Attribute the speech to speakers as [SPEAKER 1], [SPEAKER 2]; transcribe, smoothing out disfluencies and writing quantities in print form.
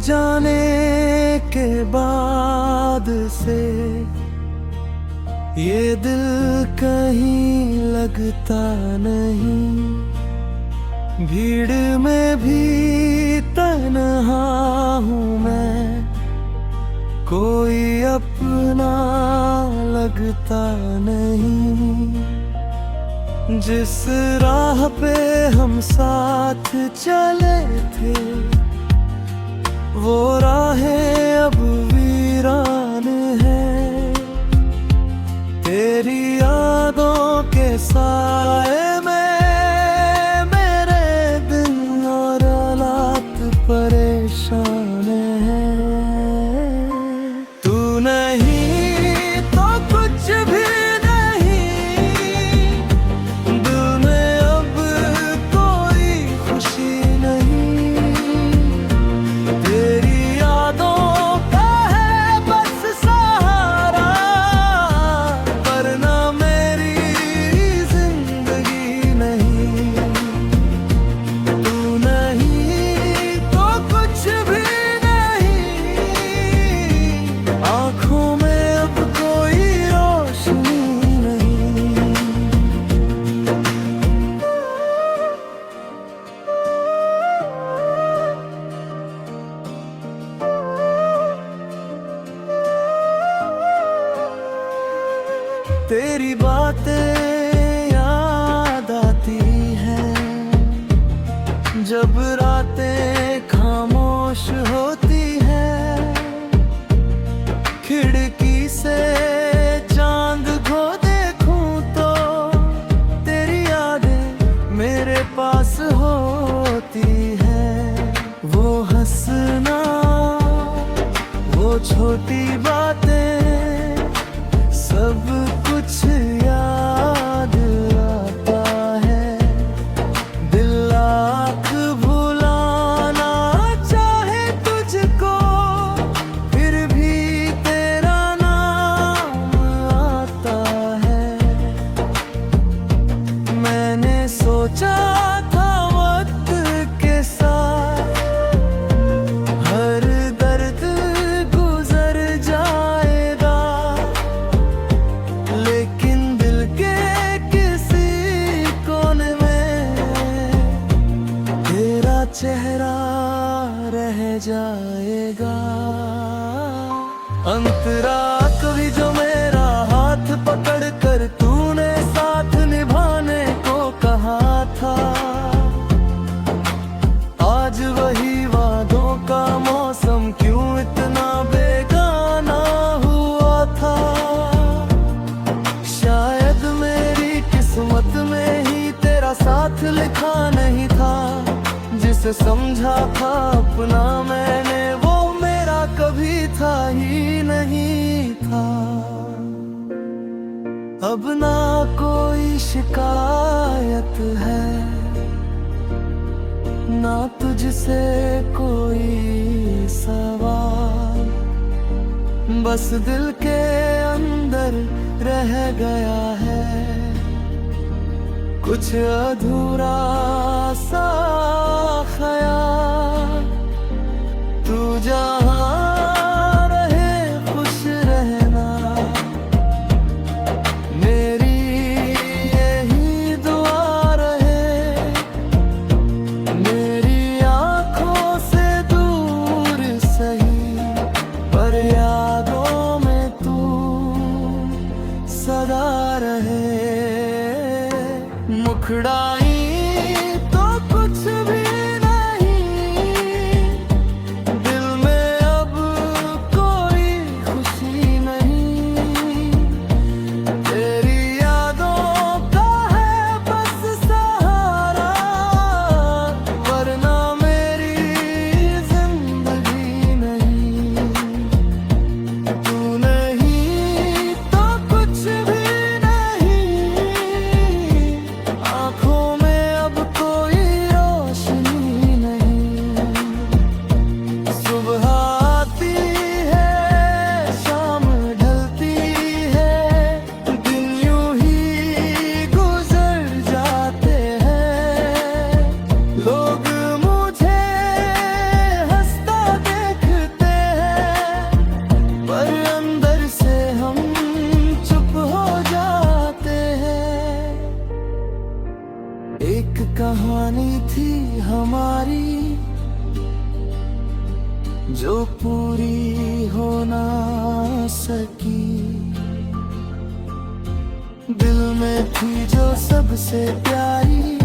[SPEAKER 1] जाने के बाद से ये दिल कहीं लगता नहीं, भीड़ में भी तन्हा हूँ मैं, कोई अपना लगता नहीं। जिस राह पे हम साथ चले थे वो राहें अब वीरान है, तेरी यादों के साए में मेरे दिन और रात परेशान हैं। तू नहीं तो कुछ भी नहीं, दिल में अब कोई खुशी नहीं, तेरी यादों का है बस सहारा, वरना मेरी जिंदगी नहीं। तू नहीं तो कुछ भी नहीं, आँखों में अब कोई रोशनी नहीं। तेरी बातें याद आती हैं जब रातें खामोश होती हैं, खिड़की से चांद को देखूं तो तेरी यादें मेरे पास होती हैं। वो हंसना, वो छोटी बातें, सब कुछ याद आता है। दिल आँख भुलाना चाहे तुझको, फिर भी तेरा नाम आता है। मैंने सोचा था वक्त के साथ हर दर्द गुजर जाएगा, लेकिन दिल के किसी कोने में तेरा चेहरा रह जाएगा। अंतरा कभी जो मेरा हाथ पकड़ कर तूने साथ निभाने को कहा था, आज वही वादों का मौसम क्यों इतना बेगाना हुआ था। शायद मेरी किस्मत में ही तेरा साथ लिखा नहीं था, जिसे समझा था अपना मैंने वो मेरा कभी था ही नहीं था। अब ना कोई शिकायत है, ना तुझसे कोई सवाल, बस दिल के अंदर रह गया है कुछ अधूरा सा ख्याल। तू जहाँ रहे खुश रहना, मेरी यही दुआ रहे। मेरी आँखों से दूर सही, पर यादों में तू सदा रहे। मुखड़ाई तो कुछ भी नहीं, दिल में अब कोई खुशी नहीं, तेरी यादों का है बस सहारा, वरना मेरी जिंदगी नहीं। तू नहीं तो कुछ भी नहीं, आँखों में दिल में थी जो सबसे प्यारी